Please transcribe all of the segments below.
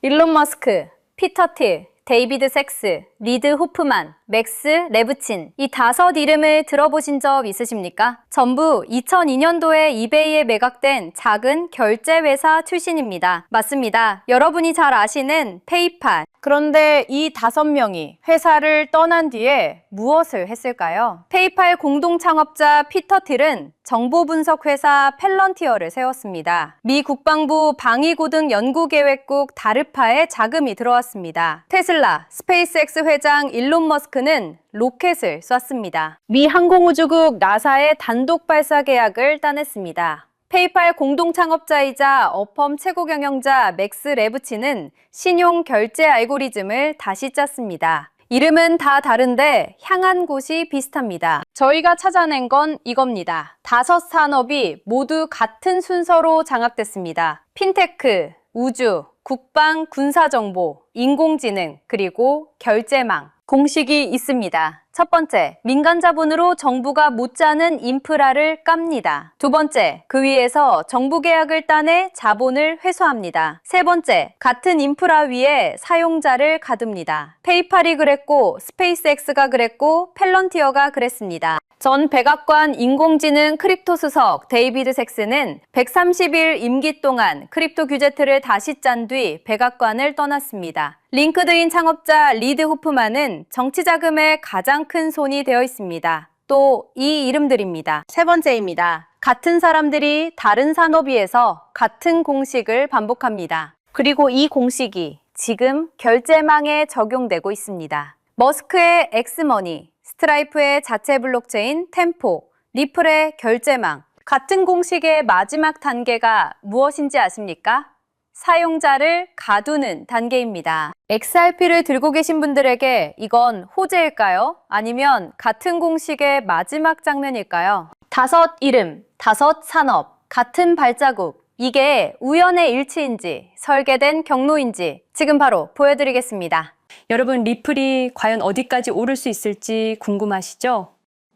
일론 머스크, 피터 틸, 데이비드 섹스, 리드 호프만, 맥스 레브친 이 5 이름을 들어보신 적 있으십니까? 전부 2002년도에 이베이에 매각된 작은 결제 회사 출신입니다. 맞습니다. 여러분이 잘 아시는 페이팔. 그런데 이 5명이 회사를 떠난 뒤에 무엇을 했을까요? 페이팔 공동 창업자 피터 틸은 정보 분석 회사 펠런티어를 세웠습니다. 미 국방부 방위고등 연구계획국 다르파에 자금이 들어왔습니다. 테슬라, 스페이스X 회장 일론 머스크는 로켓을 쐈습니다. 미 항공우주국 나사의 단독 발사 계약을 따냈습니다. 페이팔 공동 창업자이자 어펌 최고 경영자 맥스 레브치는 신용 결제 알고리즘을 다시 짰습니다. 이름은 다 다른데 향한 곳이 비슷합니다. 저희가 찾아낸 건 이겁니다. 5 산업이 모두 같은 순서로 장악됐습니다. 핀테크, 우주, 국방, 군사정보, 인공지능, 그리고 결제망. 공식이 있습니다. 첫 번째, 민간 자본으로 정부가 못 짜는 인프라를 깝니다. 두 번째, 그 위에서 정부 계약을 따내 자본을 회수합니다. 세 번째, 같은 인프라 위에 사용자를 가둡니다. 페이팔이 그랬고, 스페이스X가 그랬고, 펠런티어가 그랬습니다. 전 백악관 인공지능 크립토 수석 데이비드 섹스는 130일 임기 동안 크립토 규제 틀을 다시 짠 뒤 백악관을 떠났습니다. 링크드인 창업자 리드 호프만은 정치 자금의 가장 큰 손이 되어 있습니다. 또 이 이름들입니다. 세 번째입니다. 같은 사람들이 다른 산업위에서 같은 공식을 반복합니다. 그리고 이 공식이 지금 결제망에 적용되고 있습니다. 머스크의 엑스머니, 스트라이프의 자체 블록체인 템포, 리플의 결제망. 같은 공식의 마지막 단계가 무엇인지 아십니까? 사용자를 가두는 단계입니다. XRP를 들고 계신 분들에게 이건 호재일까요? 아니면 같은 공식의 마지막 장면일까요? 5 이름, 5 산업, 같은 발자국. 이게 우연의 일치인지 설계된 경로인지 지금 바로 보여드리겠습니다. 여러분, 리플이 과연 어디까지 오를 수 있을지 궁금하시죠?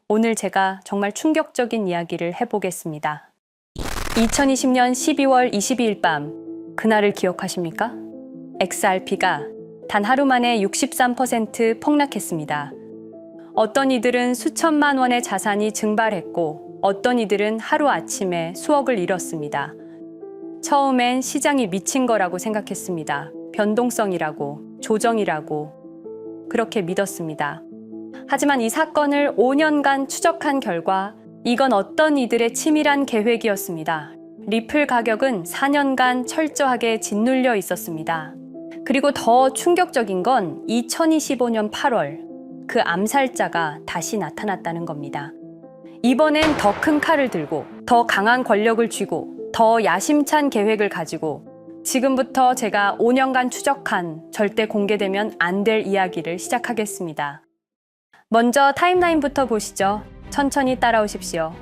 오늘 제가 정말 충격적인 이야기를 해보겠습니다. 2020년 12월 22일 밤, 그날을 기억하십니까? XRP가 단 하루 만에 63% 폭락했습니다. 어떤 이들은 수천만 원의 자산이 증발했고, 어떤 이들은 하루아침에 수억을 잃었습니다. 처음엔 시장이 미친 거라고 생각했습니다. 변동성이라고, 조정이라고 그렇게 믿었습니다. 하지만 이 사건을 5년간 추적한 결과 이건 어떤 이들의 치밀한 계획이었습니다. 리플 가격은 4년간 철저하게 짓눌려 있었습니다. 그리고 더 충격적인 건 2025년 8월 그 암살자가 다시 나타났다는 겁니다. 이번엔 더 큰 칼을 들고 더 강한 권력을 쥐고 더 야심찬 계획을 가지고 지금부터 제가 5년간 추적한 절대 공개되면 안 될 이야기를 시작하겠습니다. 먼저 타임라인부터 보시죠. 천천히 따라오십시오.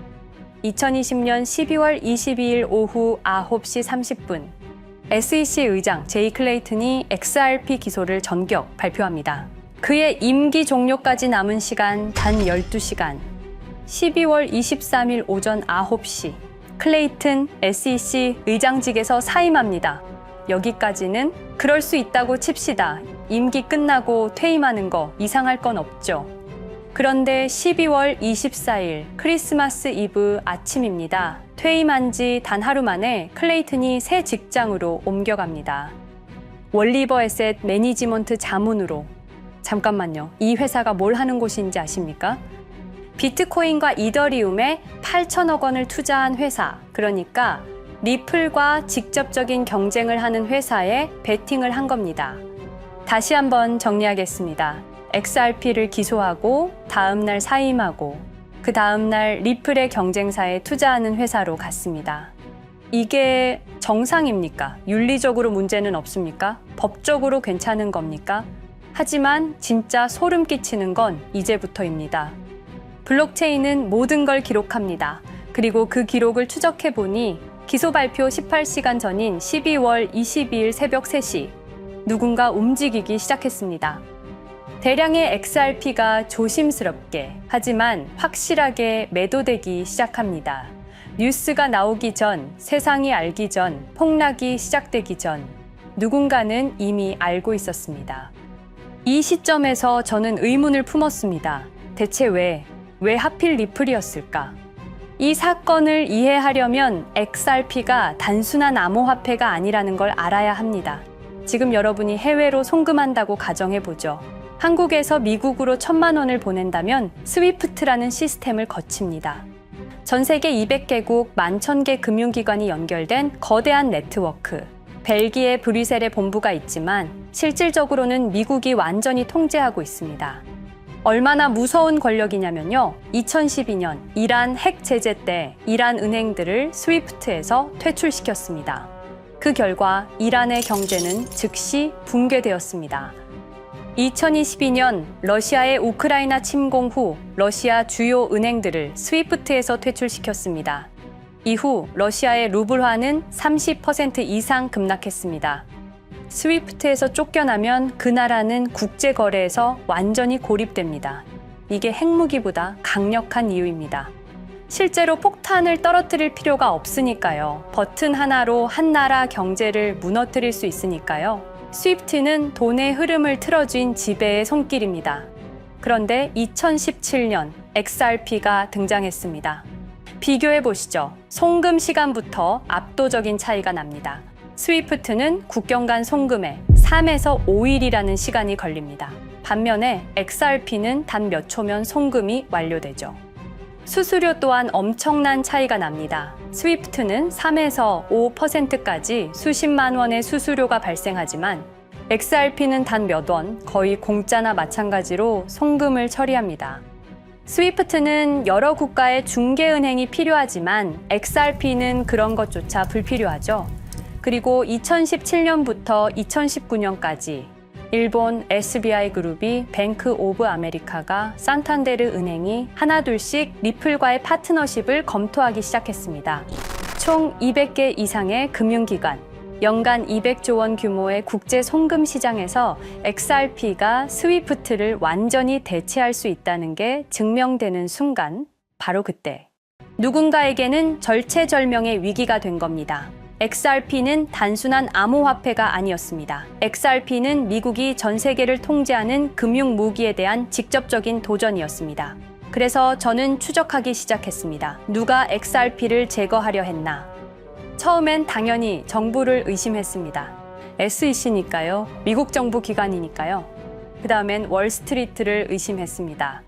2020년 12월 22일 오후 9시 30분 SEC 의장 제이 클레이튼이 XRP 기소를 전격 발표합니다. 그의 임기 종료까지 남은 시간 단 12시간 12월 23일 오전 9시 클레이튼 SEC 의장직에서 사임합니다. 여기까지는 그럴 수 있다고 칩시다. 임기 끝나고 퇴임하는 거 이상할 건 없죠. 그런데 12월 24일 크리스마스 이브 아침입니다. 퇴임한 지 단 하루 만에 클레이튼이 새 직장으로 옮겨갑니다. 월리버 에셋 매니지먼트 자문으로. 잠깐만요. 이 회사가 뭘 하는 곳인지 아십니까? 비트코인과 이더리움에 8천억 원을 투자한 회사, 그러니까 리플과 직접적인 경쟁을 하는 회사에 베팅을 한 겁니다. 다시 한번 정리하겠습니다. XRP를 기소하고 다음날 사임하고 그 다음날 리플의 경쟁사에 투자하는 회사로 갔습니다. 이게 정상입니까? 윤리적으로 문제는 없습니까? 법적으로 괜찮은 겁니까? 하지만 진짜 소름 끼치는 건 이제부터입니다. 블록체인은 모든 걸 기록합니다. 그리고 그 기록을 추적해보니 기소 발표 18시간 전인 12월 22일 새벽 3시 누군가 움직이기 시작했습니다. 대량의 XRP가 조심스럽게 하지만 확실하게 매도되기 시작합니다. 뉴스가 나오기 전, 세상이 알기 전, 폭락이 시작되기 전 누군가는 이미 알고 있었습니다. 이 시점에서 저는 의문을 품었습니다. 대체 왜 하필 리플이었을까? 이 사건을 이해하려면 XRP가 단순한 암호화폐가 아니라는 걸 알아야 합니다. 지금 여러분이 해외로 송금한다고 가정해보죠. 한국에서 미국으로 1,000만 원을 보낸다면 스위프트라는 시스템을 거칩니다. 전 세계 200개국 11,000개 금융기관이 연결된 거대한 네트워크. 벨기에 브뤼셀에 본부가 있지만 실질적으로는 미국이 완전히 통제하고 있습니다. 얼마나 무서운 권력이냐면요. 2012년 이란 핵 제재 때 이란 은행들을 스위프트에서 퇴출시켰습니다. 그 결과 이란의 경제는 즉시 붕괴되었습니다. 2022년 러시아의 우크라이나 침공 후 러시아 주요 은행들을 스위프트에서 퇴출시켰습니다. 이후 러시아의 루블화는 30% 이상 급락했습니다. 스위프트에서 쫓겨나면 그 나라는 국제거래에서 완전히 고립됩니다. 이게 핵무기보다 강력한 이유입니다. 실제로 폭탄을 떨어뜨릴 필요가 없으니까요. 버튼 하나로 한 나라 경제를 무너뜨릴 수 있으니까요. 스위프트는 돈의 흐름을 틀어쥔 지배의 손길입니다. 그런데 2017년 XRP가 등장했습니다. 비교해 보시죠. 송금 시간부터 압도적인 차이가 납니다. 스위프트는 국경 간 송금에 3에서 5일이라는 시간이 걸립니다. 반면에 XRP는 단 몇 초면 송금이 완료되죠. 수수료 또한 엄청난 차이가 납니다. 스위프트는 3에서 5%까지 수십만 원의 수수료가 발생하지만 XRP는 단 몇 원, 거의 공짜나 마찬가지로 송금을 처리합니다. 스위프트는 여러 국가의 중개은행이 필요하지만 XRP는 그런 것조차 불필요하죠. 그리고 2017년부터 2019년까지 일본 SBI 그룹이 뱅크 오브 아메리카가 산탄데르 은행이 하나둘씩 리플과의 파트너십을 검토하기 시작했습니다. 총 200개 이상의 금융기관, 연간 200조 원 규모의 국제 송금 시장에서 XRP가 스위프트를 완전히 대체할 수 있다는 게 증명되는 순간, 바로 그때 누군가에게는 절체절명의 위기가 된 겁니다. XRP는 단순한 암호화폐가 아니었습니다. XRP는 미국이 전 세계를 통제하는 금융 무기에 대한 직접적인 도전이었습니다. 그래서 저는 추적하기 시작했습니다. 누가 XRP를 제거하려 했나? 처음엔 당연히 정부를 의심했습니다. SEC니까요. 미국 정부 기관이니까요. 그 다음엔 월스트리트를 의심했습니다.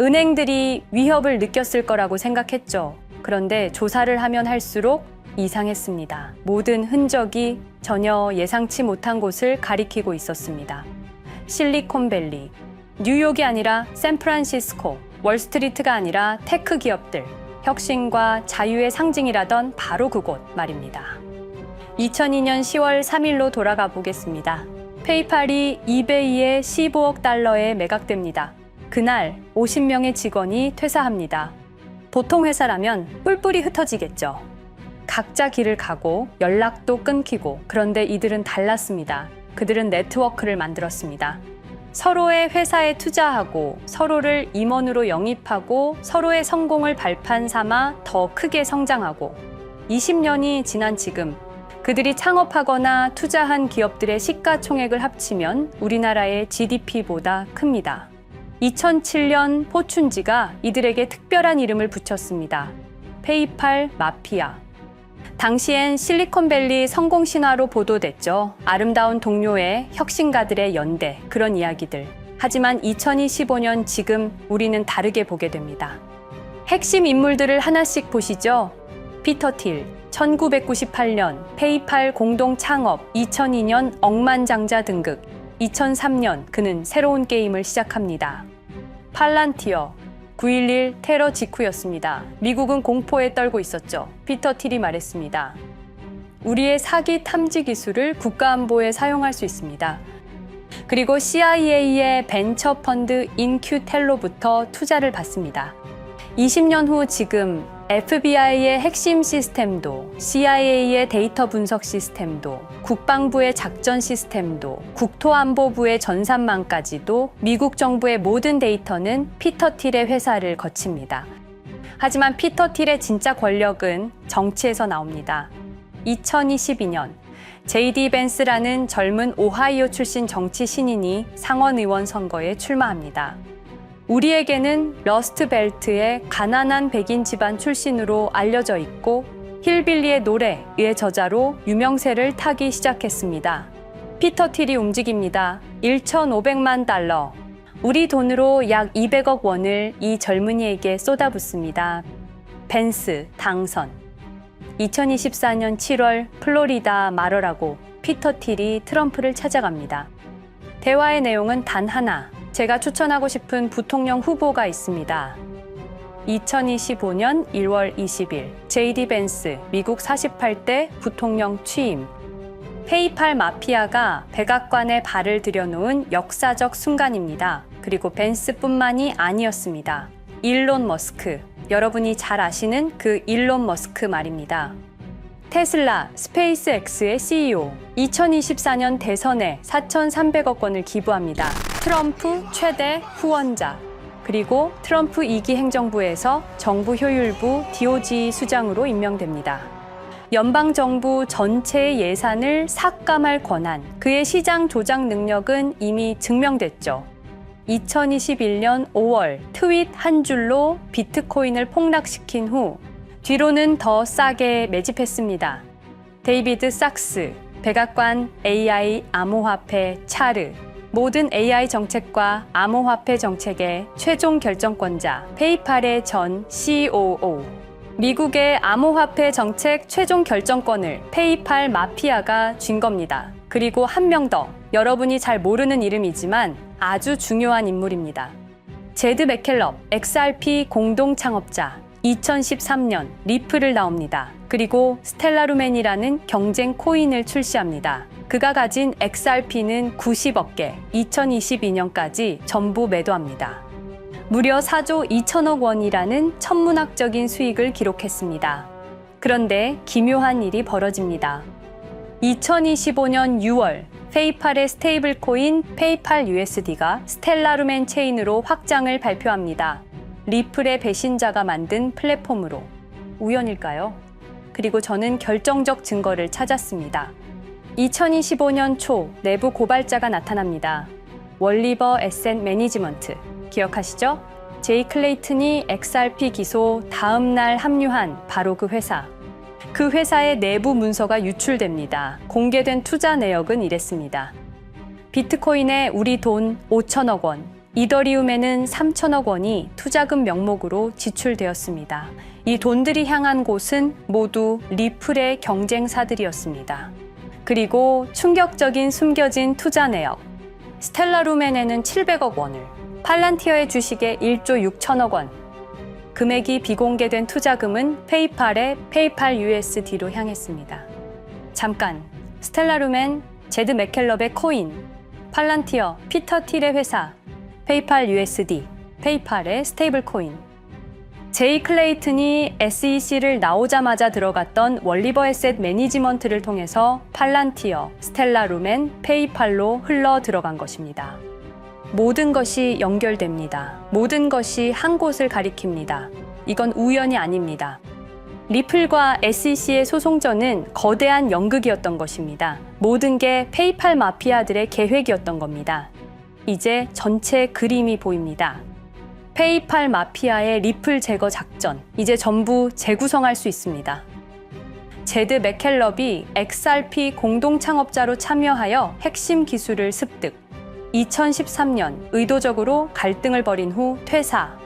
은행들이 위협을 느꼈을 거라고 생각했죠. 그런데 조사를 하면 할수록 이상했습니다. 모든 흔적이 전혀 예상치 못한 곳을 가리키고 있었습니다. 실리콘밸리, 뉴욕이 아니라 샌프란시스코, 월스트리트가 아니라 테크 기업들, 혁신과 자유의 상징이라던 바로 그곳 말입니다. 2002년 10월 3일로 돌아가 보겠습니다. 페이팔이 이베이에 15억 달러에 매각됩니다. 그날 50명의 직원이 퇴사합니다. 보통 회사라면 뿔뿔이 흩어지겠죠. 각자 길을 가고 연락도 끊기고, 그런데 이들은 달랐습니다. 그들은 네트워크를 만들었습니다. 서로의 회사에 투자하고 서로를 임원으로 영입하고 서로의 성공을 발판 삼아 더 크게 성장하고 20년이 지난 지금 그들이 창업하거나 투자한 기업들의 시가총액을 합치면 우리나라의 GDP보다 큽니다. 2007년 포춘지가 이들에게 특별한 이름을 붙였습니다. 페이팔 마피아. 당시엔 실리콘밸리 성공 신화로 보도됐죠. 아름다운 동료의 혁신가들의 연대, 그런 이야기들. 하지만 2025년 지금 우리는 다르게 보게 됩니다. 핵심 인물들을 하나씩 보시죠. 피터 틸, 1998년 페이팔 공동 창업, 2002년 억만장자 등극, 2003년 그는 새로운 게임을 시작합니다. 팔란티어, 9.11 테러 직후였습니다. 미국은 공포에 떨고 있었죠. 피터 틸이 말했습니다. 우리의 사기 탐지 기술을 국가안보에 사용할 수 있습니다. 그리고 CIA의 벤처 펀드 인큐텔로부터 투자를 받습니다. 20년 후 지금 FBI의 핵심 시스템도, CIA의 데이터 분석 시스템도, 국방부의 작전 시스템도, 국토안보부의 전산망까지도 미국 정부의 모든 데이터는 피터 틸의 회사를 거칩니다. 하지만 피터 틸의 진짜 권력은 정치에서 나옵니다. 2022년 JD 벤스라는 젊은 오하이오 출신 정치 신인이 상원 의원 선거에 출마합니다. 우리에게는 러스트 벨트의 가난한 백인 집안 출신으로 알려져 있고 힐빌리의 노래의 저자로 유명세를 타기 시작했습니다. 피터 틸이 움직입니다. 1,500만 달러. 우리 돈으로 약 200억 원을 이 젊은이에게 쏟아붓습니다. 벤스 당선. 2024년 7월 플로리다 마러라고 피터 틸이 트럼프를 찾아갑니다. 대화의 내용은 단 하나. 제가 추천하고 싶은 부통령 후보가 있습니다. 2025년 1월 20일 JD 벤스 미국 48대 부통령 취임. 페이팔 마피아가 백악관에 발을 들여놓은 역사적 순간입니다. 그리고 벤스뿐만이 아니었습니다. 일론 머스크, 여러분이 잘 아시는 그 일론 머스크 말입니다. 테슬라, 스페이스X의 CEO, 2024년 대선에 4,300억 원을 기부합니다. 트럼프 최대 후원자, 그리고 트럼프 2기 행정부에서 정부 효율부 DOJ 수장으로 임명됩니다. 연방정부 전체의 예산을 삭감할 권한, 그의 시장 조작 능력은 이미 증명됐죠. 2021년 5월 트윗 한 줄로 비트코인을 폭락시킨 후 뒤로는 더 싸게 매집했습니다. 데이비드 sak스, 백악관 AI 암호화폐 차르, 모든 AI 정책과 암호화폐 정책의 최종 결정권자, 페이팔의 전 COO, 미국의 암호화폐 정책 최종 결정권을 페이팔 마피아가 쥔 겁니다. 그리고 한 명 더, 여러분이 잘 모르는 이름이지만 아주 중요한 인물입니다. 제드 맥켈럽, XRP 공동 창업자, 2013년 리플을 나옵니다. 그리고 스텔라루멘이라는 경쟁 코인을 출시합니다. 그가 가진 XRP는 90억 개, 2022년까지 전부 매도합니다. 무려 4조 2천억 원이라는 천문학적인 수익을 기록했습니다. 그런데 기묘한 일이 벌어집니다. 2025년 6월 페이팔의 스테이블 코인 페이팔 USD가 스텔라루멘 체인으로 확장을 발표합니다. 리플의 배신자가 만든 플랫폼으로. 우연일까요? 그리고 저는 결정적 증거를 찾았습니다. 2025년 초 내부 고발자가 나타납니다. 월리버 에셋 매니지먼트. 기억하시죠? 제이 클레이튼이 XRP 기소 다음 날 합류한 바로 그 회사. 그 회사의 내부 문서가 유출됩니다. 공개된 투자 내역은 이랬습니다. 비트코인에 우리 돈 5천억 원, 이더리움에는 3천억 원이 투자금 명목으로 지출되었습니다. 이 돈들이 향한 곳은 모두 리플의 경쟁사들이었습니다. 그리고 충격적인 숨겨진 투자 내역. 스텔라루멘에는 700억 원을, 팔란티어의 주식에 1조 6천억 원, 금액이 비공개된 투자금은 페이팔의 페이팔 USD로 향했습니다. 잠깐, 스텔라루멘, 제드 맥켈럽의 코인, 팔란티어, 피터 틸의 회사, 페이팔 USD, 페이팔의 스테이블 코인. 제이 클레이튼이 SEC를 나오자마자 들어갔던 월리버 에셋 매니지먼트를 통해서 팔란티어, 스텔라루멘, 페이팔로 흘러 들어간 것입니다. 모든 것이 연결됩니다. 모든 것이 한 곳을 가리킵니다. 이건 우연이 아닙니다. 리플과 SEC의 소송전은 거대한 연극이었던 것입니다. 모든 게 페이팔 마피아들의 계획이었던 겁니다. 이제 전체 그림이 보입니다. 페이팔 마피아의 리플 제거 작전, 이제 전부 재구성할 수 있습니다. 제드 맥켈럽이 XRP 공동 창업자로 참여하여 핵심 기술을 습득. 2013년 의도적으로 갈등을 벌인 후 퇴사.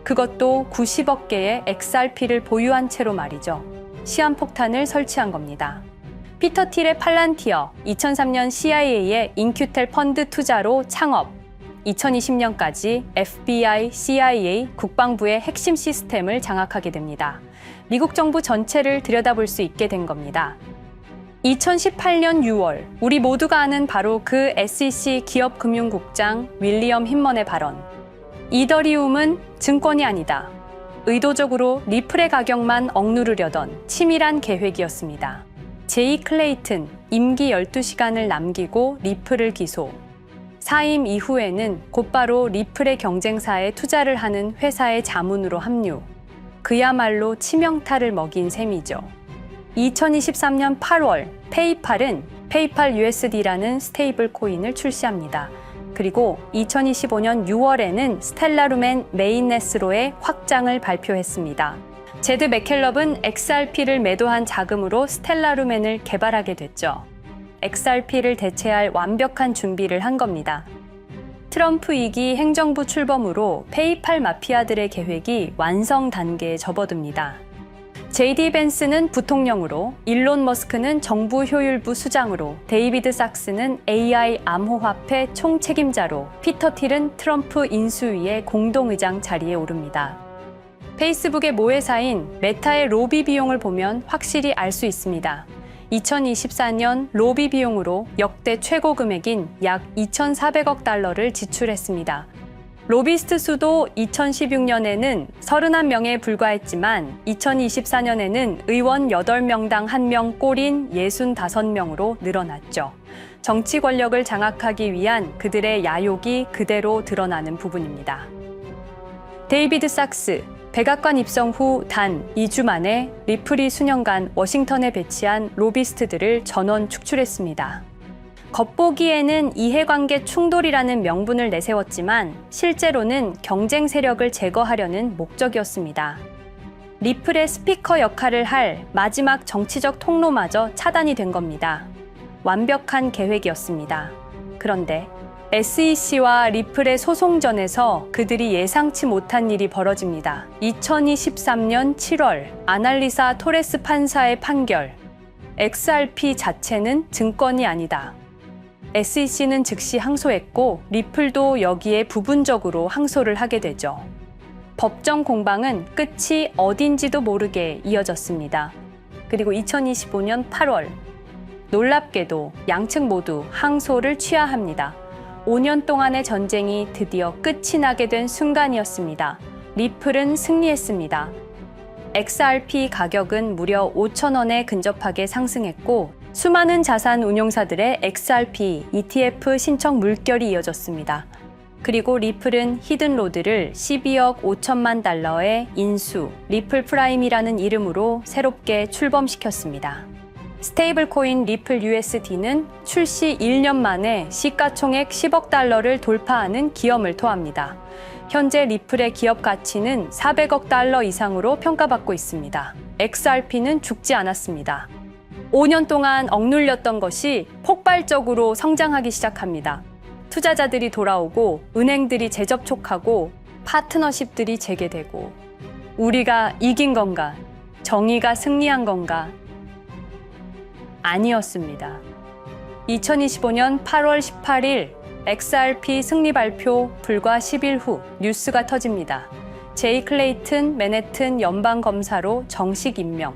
그것도 90억 개의 XRP를 보유한 채로 말이죠. 시한폭탄을 설치한 겁니다. 피터 틸의 팔란티어, 2003년 CIA의 인큐텔 펀드 투자로 창업. 2020년까지 FBI, CIA, 국방부의 핵심 시스템을 장악하게 됩니다. 미국 정부 전체를 들여다볼 수 있게 된 겁니다. 2018년 6월, 우리 모두가 아는 바로 그 SEC 기업금융국장 윌리엄 힌먼의 발언. 이더리움은 증권이 아니다. 의도적으로 리플의 가격만 억누르려던 치밀한 계획이었습니다. 제이 클레이튼, 임기 12시간을 남기고 리플을 기소. 사임 이후에는 곧바로 리플의 경쟁사에 투자를 하는 회사의 자문으로 합류. 그야말로 치명타를 먹인 셈이죠. 2023년 8월 페이팔은 페이팔 USD라는 스테이블 코인을 출시합니다. 그리고 2025년 6월에는 스텔라룸 메인넷으로의 확장을 발표했습니다. 제드 맥켈럽은 XRP를 매도한 자금으로 스텔라룸엔을 개발하게 됐죠. XRP를 대체할 완벽한 준비를 한 겁니다. 트럼프 2기 행정부 출범으로 페이팔 마피아들의 계획이 완성 단계에 접어듭니다. JD 벤스는 부통령으로, 일론 머스크는 정부 효율부 수장으로, 데이비드 sak스는 AI 암호화폐 총책임자로, 피터 틸은 트럼프 인수위의 공동의장 자리에 오릅니다. 페이스북의 모회사인 메타의 로비 비용을 보면 확실히 알 수 있습니다. 2024년 로비 비용으로 역대 최고 금액인 약 2,400억 달러를 지출했습니다. 로비스트 수도 2016년에는 31명에 불과했지만 2024년에는 의원 8명당 1명 꼴인 65명으로 늘어났죠. 정치 권력을 장악하기 위한 그들의 야욕이 그대로 드러나는 부분입니다. 데이비드 sak스, 백악관 입성 후 단 2주 만에 리플이 수년간 워싱턴에 배치한 로비스트들을 전원 축출했습니다. 겉보기에는 이해관계 충돌이라는 명분을 내세웠지만 실제로는 경쟁 세력을 제거하려는 목적이었습니다. 리플의 스피커 역할을 할 마지막 정치적 통로마저 차단이 된 겁니다. 완벽한 계획이었습니다. 그런데 SEC와 리플의 소송전에서 그들이 예상치 못한 일이 벌어집니다. 2023년 7월 아날리사 토레스 판사의 판결. XRP 자체는 증권이 아니다. SEC는 즉시 항소했고 리플도 여기에 부분적으로 항소를 하게 되죠. 법정 공방은 끝이 어딘지도 모르게 이어졌습니다. 그리고 2025년 8월 놀랍게도 양측 모두 항소를 취하합니다. 5년 동안의 전쟁이 드디어 끝이 나게 된 순간이었습니다. 리플은 승리했습니다. XRP 가격은 무려 5,000원에 근접하게 상승했고 수많은 자산 운용사들의 XRP ETF 신청 물결이 이어졌습니다. 그리고 리플은 히든로드를 12억 5천만 달러의 인수, 리플 프라임이라는 이름으로 새롭게 출범시켰습니다. 스테이블 코인 리플 USD는 출시 1년 만에 시가총액 10억 달러를 돌파하는 기염을 토합니다. 현재 리플의 기업 가치는 400억 달러 이상으로 평가받고 있습니다. XRP는 죽지 않았습니다. 5년 동안 억눌렸던 것이 폭발적으로 성장하기 시작합니다. 투자자들이 돌아오고 은행들이 재접촉하고 파트너십들이 재개되고 우리가 이긴 건가? 정의가 승리한 건가? 아니었습니다. 2025년 8월 18일 XRP 승리 발표 불과 10일 후 뉴스가 터집니다. 제이 클레이튼 맨해튼 연방검사로 정식 임명.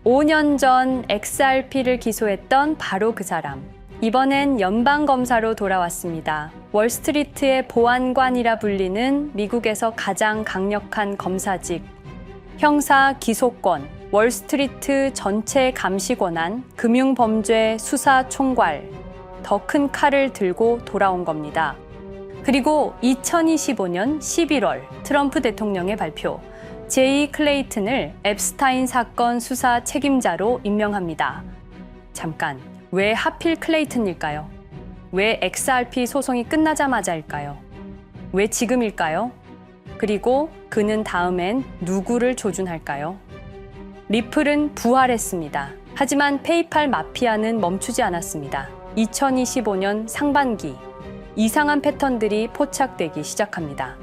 5년 전 XRP를 기소했던 바로 그 사람. 이번엔 연방검사로 돌아왔습니다. 월스트리트의 보안관이라 불리는 미국에서 가장 강력한 검사직. 형사 기소권, 월스트리트 전체 감시 권한, 금융범죄 수사 총괄. 더 큰 칼을 들고 돌아온 겁니다. 그리고 2025년 11월 트럼프 대통령의 발표. 제이 클레이튼을 앱스타인 사건 수사 책임자로 임명합니다. 잠깐, 왜 하필 클레이튼일까요? 왜 XRP 소송이 끝나자마자일까요? 왜 지금일까요? 그리고 그는 다음엔 누구를 조준할까요? 리플은 부활했습니다. 하지만 페이팔 마피아는 멈추지 않았습니다. 2025년 상반기, 이상한 패턴들이 포착되기 시작합니다.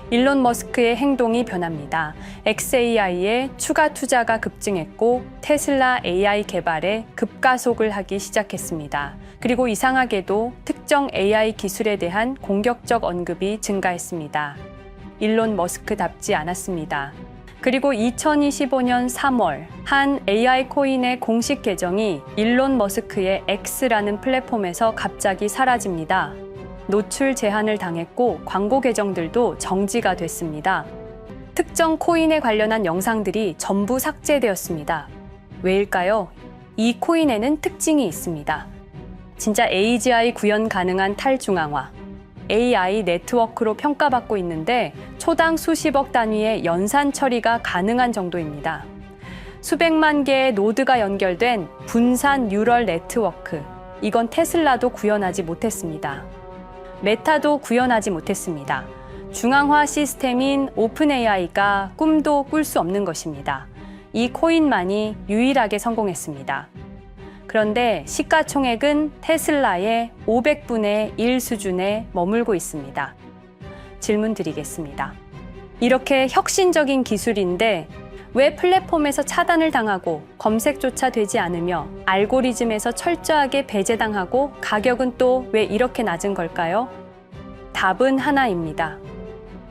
일론 머스크의 행동이 변합니다. xAI에 추가 투자가 급증했고 테슬라 AI 개발에 급가속을 하기 시작했습니다. 그리고 이상하게도 특정 AI 기술에 대한 공격적 언급이 증가했습니다. 일론 머스크답지 않았습니다. 그리고 2025년 3월 한 AI 코인의 공식 계정이 일론 머스크의 X라는 플랫폼에서 갑자기 사라집니다. 노출 제한을 당했고 광고 계정들도 정지가 됐습니다. 특정 코인에 관련한 영상들이 전부 삭제되었습니다. 왜일까요? 이 코인에는 특징이 있습니다. 진짜 AGI 구현 가능한 탈중앙화, AI 네트워크로 평가받고 있는데 초당 수십억 단위의 연산 처리가 가능한 정도입니다. 수백만 개의 노드가 연결된 분산 뉴럴 네트워크. 이건 테슬라도 구현하지 못했습니다. 메타도 구현하지 못했습니다. 중앙화 시스템인 오픈 AI가 꿈도 꿀 수 없는 것입니다. 이 코인만이 유일하게 성공했습니다. 그런데 시가총액은 테슬라의 500분의 1 수준에 머물고 있습니다. 질문 드리겠습니다. 이렇게 혁신적인 기술인데 왜 플랫폼에서 차단을 당하고 검색조차 되지 않으며 알고리즘에서 철저하게 배제당하고 가격은 또 왜 이렇게 낮은 걸까요? 답은 하나입니다.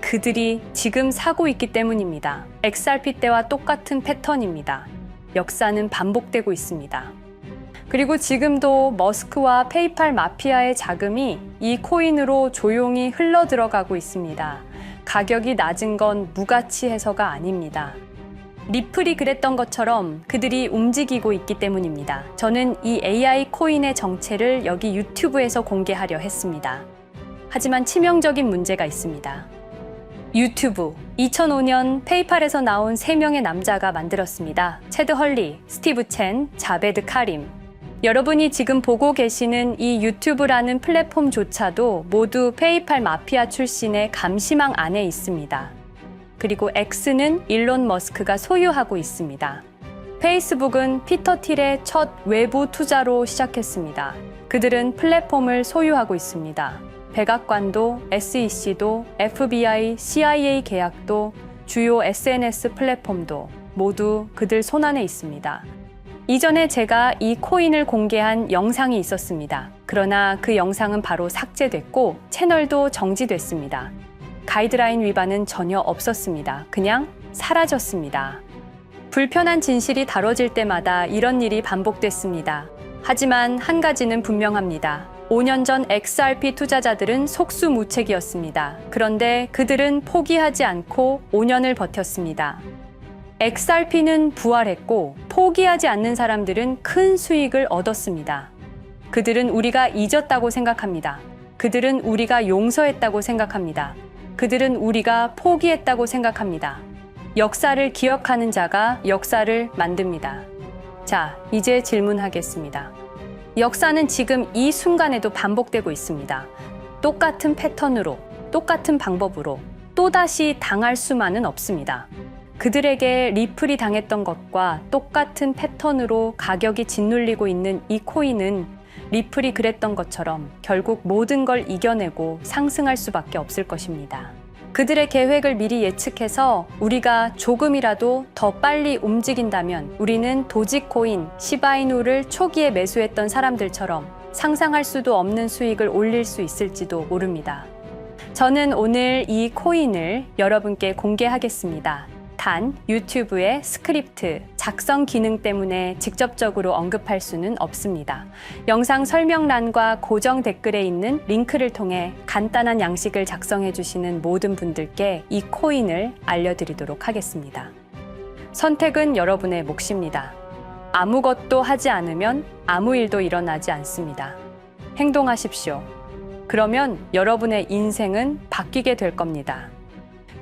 그들이 지금 사고 있기 때문입니다. XRP 때와 똑같은 패턴입니다. 역사는 반복되고 있습니다. 그리고 지금도 머스크와 페이팔 마피아의 자금이 이 코인으로 조용히 흘러 들어가고 있습니다. 가격이 낮은 건 무가치해서가 아닙니다. 리플이 그랬던 것처럼 그들이 움직이고 있기 때문입니다. 저는 이 AI 코인의 정체를 여기 유튜브에서 공개하려 했습니다. 하지만 치명적인 문제가 있습니다. 유튜브 2005년 페이팔에서 나온 3명의 남자가 만들었습니다. 체드 헐리, 스티브 첸, 자베드 카림. 여러분이 지금 보고 계시는 이 유튜브라는 플랫폼조차도 모두 페이팔 마피아 출신의 감시망 안에 있습니다. 그리고 X는 일론 머스크가 소유하고 있습니다. 페이스북은 피터 틸의 첫 외부 투자로 시작했습니다. 그들은 플랫폼을 소유하고 있습니다. 백악관도, SEC도, FBI, CIA 계약도, 주요 SNS 플랫폼도 모두 그들 손안에 있습니다. 이전에 제가 이 코인을 공개한 영상이 있었습니다. 그러나 그 영상은 바로 삭제됐고 채널도 정지됐습니다. 가이드라인 위반은 전혀 없었습니다. 그냥 사라졌습니다. 불편한 진실이 다뤄질 때마다 이런 일이 반복됐습니다. 하지만 한 가지는 분명합니다. 5년 전 XRP 투자자들은 속수무책이었습니다. 그런데 그들은 포기하지 않고 5년을 버텼습니다. XRP는 부활했고 포기하지 않는 사람들은 큰 수익을 얻었습니다. 그들은 우리가 잊었다고 생각합니다. 그들은 우리가 용서했다고 생각합니다. 그들은 우리가 포기했다고 생각합니다. 역사를 기억하는 자가 역사를 만듭니다. 자, 이제 질문하겠습니다. 역사는 지금 이 순간에도 반복되고 있습니다. 똑같은 패턴으로, 똑같은 방법으로 또다시 당할 수만은 없습니다. 그들에게 리플이 당했던 것과 똑같은 패턴으로 가격이 짓눌리고 있는 이 코인은 리플이 그랬던 것처럼 결국 모든 걸 이겨내고 상승할 수밖에 없을 것입니다. 그들의 계획을 미리 예측해서 우리가 조금이라도 더 빨리 움직인다면 우리는 도지코인, 시바이누를 초기에 매수했던 사람들처럼 상상할 수도 없는 수익을 올릴 수 있을지도 모릅니다. 저는 오늘 이 코인을 여러분께 공개하겠습니다. 단 유튜브의 스크립트, 작성 기능 때문에 직접적으로 언급할 수는 없습니다. 영상 설명란과 고정 댓글에 있는 링크를 통해 간단한 양식을 작성해 주시는 모든 분들께 이 코인을 알려드리도록 하겠습니다. 선택은 여러분의 몫입니다. 아무것도 하지 않으면 아무 일도 일어나지 않습니다. 행동하십시오. 그러면 여러분의 인생은 바뀌게 될 겁니다.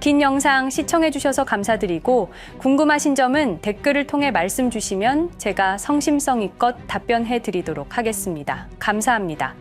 긴 영상 시청해주셔서 감사드리고 궁금하신 점은 댓글을 통해 말씀 주시면 제가 성심성의껏 답변해 드리도록 하겠습니다. 감사합니다.